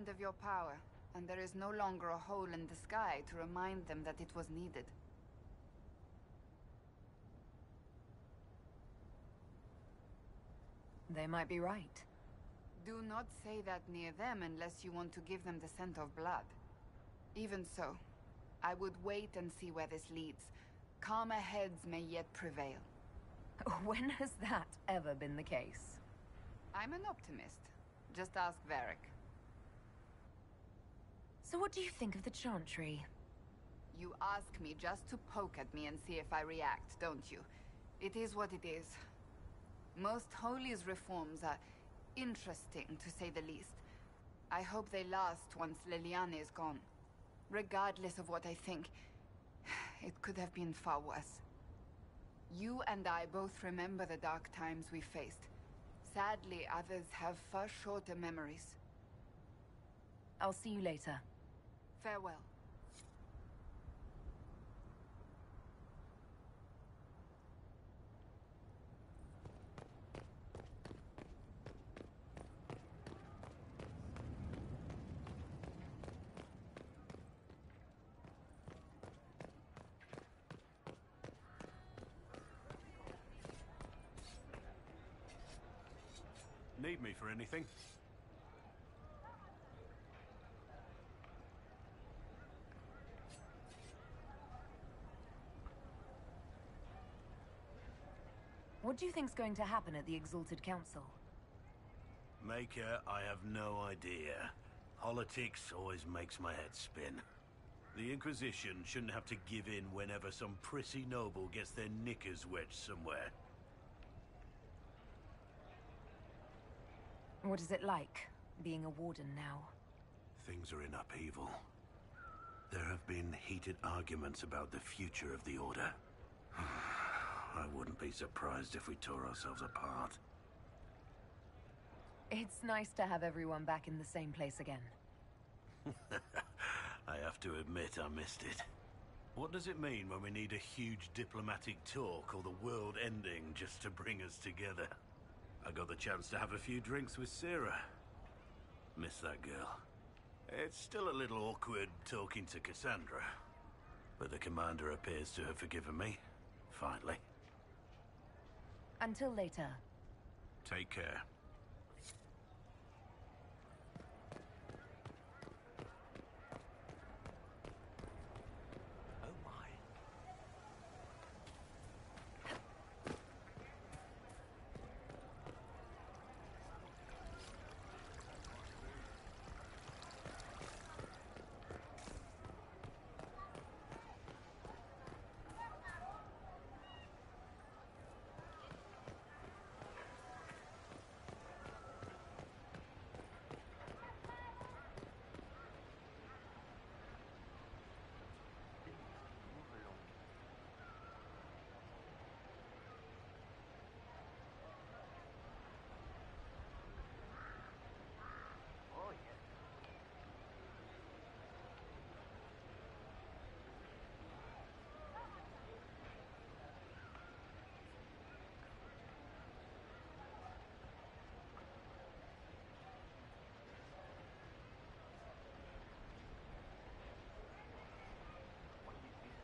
end of your power, and there is no longer a hole in the sky to remind them that it was needed. They might be right. Do not say that near them unless you want to give them the scent of blood. Even so, I would wait and see where this leads. Calmer heads may yet prevail. When has that ever been the case? I'm an optimist. Just ask Varric. So what do you think of the Chantry? You ask me just to poke at me and see if I react, don't you? It is what it is. Most Holy's reforms are interesting, to say the least. I hope they last once Leliana is gone. Regardless of what I think, it could have been far worse. You and I both remember the dark times we faced. Sadly, others have far shorter memories. I'll see you later. Farewell. Need me for anything? What do you think's going to happen at the Exalted Council? Maker, I have no idea. Politics always makes my head spin. The Inquisition shouldn't have to give in whenever some prissy noble gets their knickers wedged somewhere. What is it like, being a warden now? Things are in upheaval. There have been heated arguments about the future of the Order. I wouldn't be surprised if we tore ourselves apart. It's nice to have everyone back in the same place again. I have to admit I missed it. What does it mean when we need a huge diplomatic talk or the world ending just to bring us together? I got the chance to have a few drinks with Sarah. Miss that girl. It's still a little awkward talking to Cassandra. But the commander appears to have forgiven me. Finally. Until later. Take care. Oh my.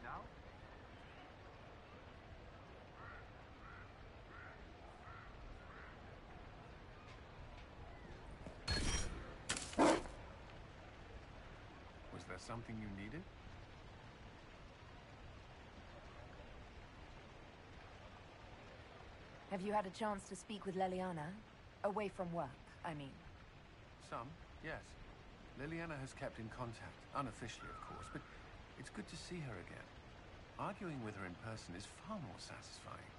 Now? Was there something you needed? Have you had a chance to speak with Leliana? Away from work, I mean. Some, yes. Liliana has kept in contact, unofficially of course, but it's good to see her again. Arguing with her in person is far more satisfying.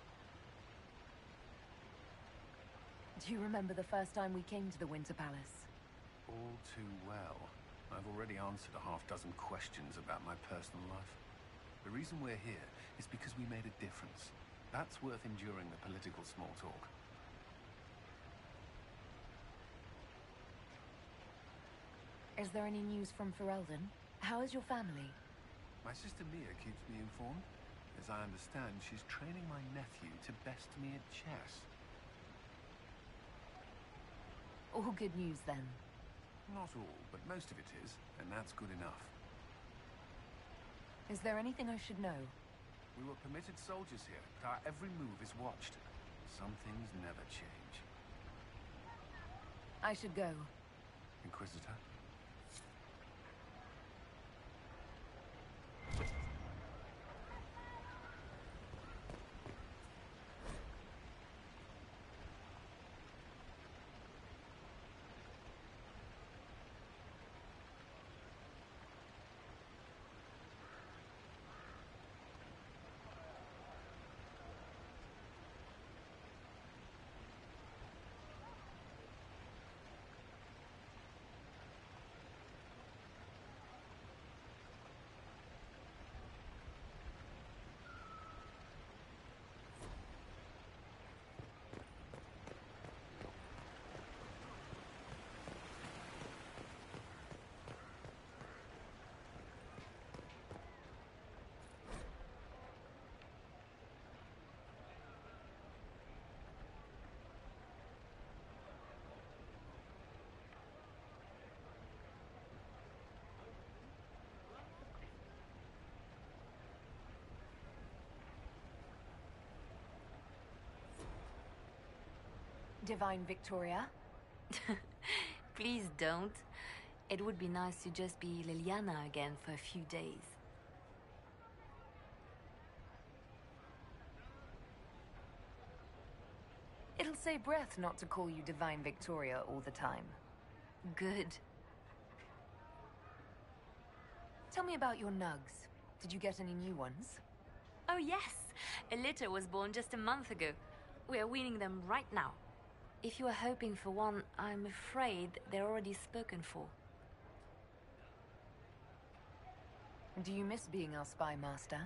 Do you remember the first time we came to the Winter Palace? All too well. I've already answered a half-dozen questions about my personal life. The reason we're here is because we made a difference. That's worth enduring the political small talk. Is there any news from Ferelden? How is your family? My sister Mia keeps me informed. As I understand, she's training my nephew to best me at chess. All good news then. Not all, but most of it is, and that's good enough. Is there anything I should know? We were permitted soldiers here, but our every move is watched. Some things never change. I should go. Inquisitor? Divine Victoria? Please don't. It would be nice to just be Liliana again for a few days. It'll save breath not to call you Divine Victoria all the time. Good. Tell me about your nugs. Did you get any new ones? Oh yes! A litter was born just a month ago. We are weaning them right now. If you are hoping for one, I'm afraid they're already spoken for. Do you miss being our spy master?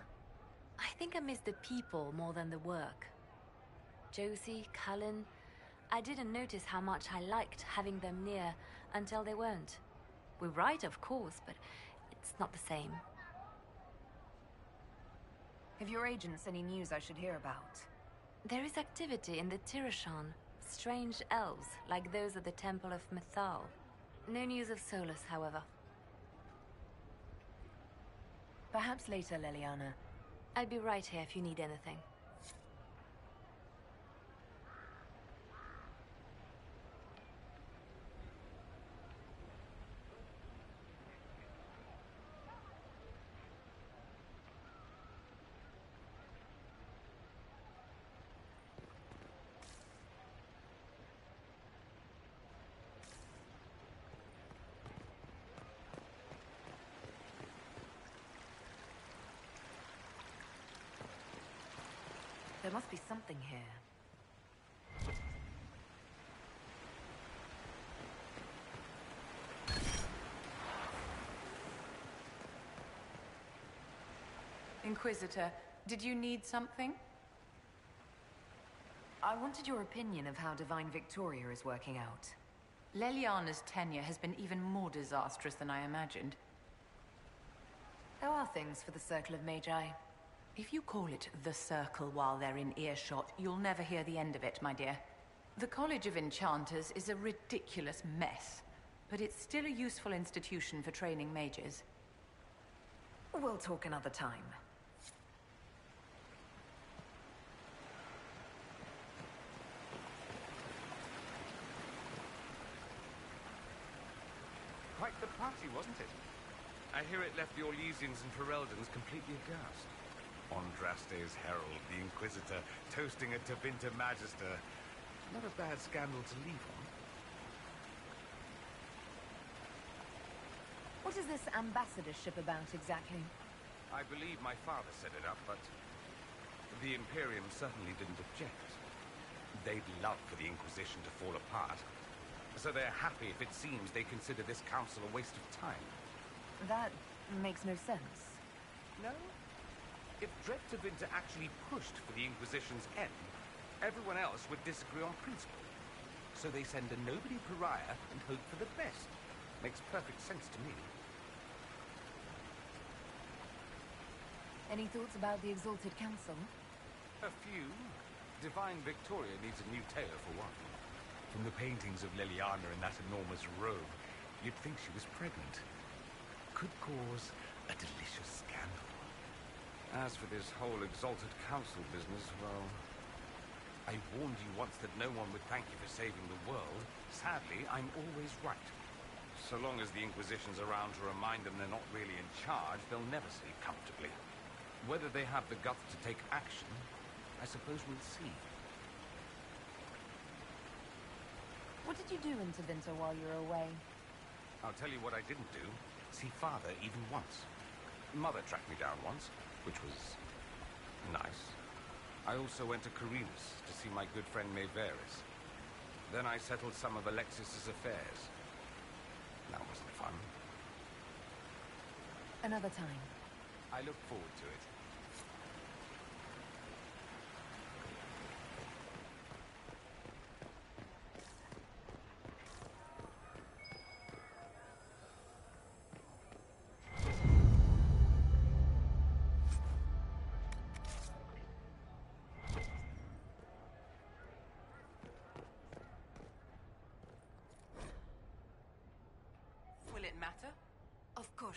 I think I miss the people more than the work. Josie, Cullen, I didn't notice how much I liked having them near until they weren't. We're right, of course, but it's not the same. Have your agents any news I should hear about? There is activity in the Tirashan. Strange elves, like those at the Temple of Mythal. No news of Solus, however. Perhaps later, Liliana. I'll be right here if you need anything. There must be something here. Inquisitor, did you need something? I wanted your opinion of how Divine Victoria is working out. Leliana's tenure has been even more disastrous than I imagined. There are things for the Circle of Magi. If you call it the Circle while they're in earshot, you'll never hear the end of it, my dear. The College of Enchanters is a ridiculous mess, but it's still a useful institution for training mages. We'll talk another time. Quite the party, wasn't it? I hear it left the Orlesians and Fereldans completely aghast. Andraste's herald, the Inquisitor, toasting a Tevinter Magister. Not a bad scandal to leave on. What is this ambassadorship about exactly? I believe my father set it up, but the Imperium certainly didn't object. They'd love for the Inquisition to fall apart, so they're happy if it seems they consider this council a waste of time. That makes no sense. No? If Dread Tevinter actually pushed for the Inquisition's end, everyone else would disagree on principle. So they send a nobody pariah and hope for the best. Makes perfect sense to me. Any thoughts about the Exalted Council? A few. Divine Victoria needs a new tailor for one. From the paintings of Liliana in that enormous robe, you'd think she was pregnant. Could cause a delicious scandal. As for this whole Exalted Council business, well... I warned you once that no one would thank you for saving the world. Sadly, I'm always right. So long as the Inquisition's around to remind them they're not really in charge, they'll never sleep comfortably. Whether they have the guts to take action, I suppose we'll see. What did you do in Tevinter while you were away? I'll tell you what I didn't do. See Father even once. Mother tracked me down once, which was... nice. I also went to Carinus to see my good friend Maeveris. Then I settled some of Alexis's affairs. That wasn't fun. Another time. I look forward to it. Will it matter? Of course.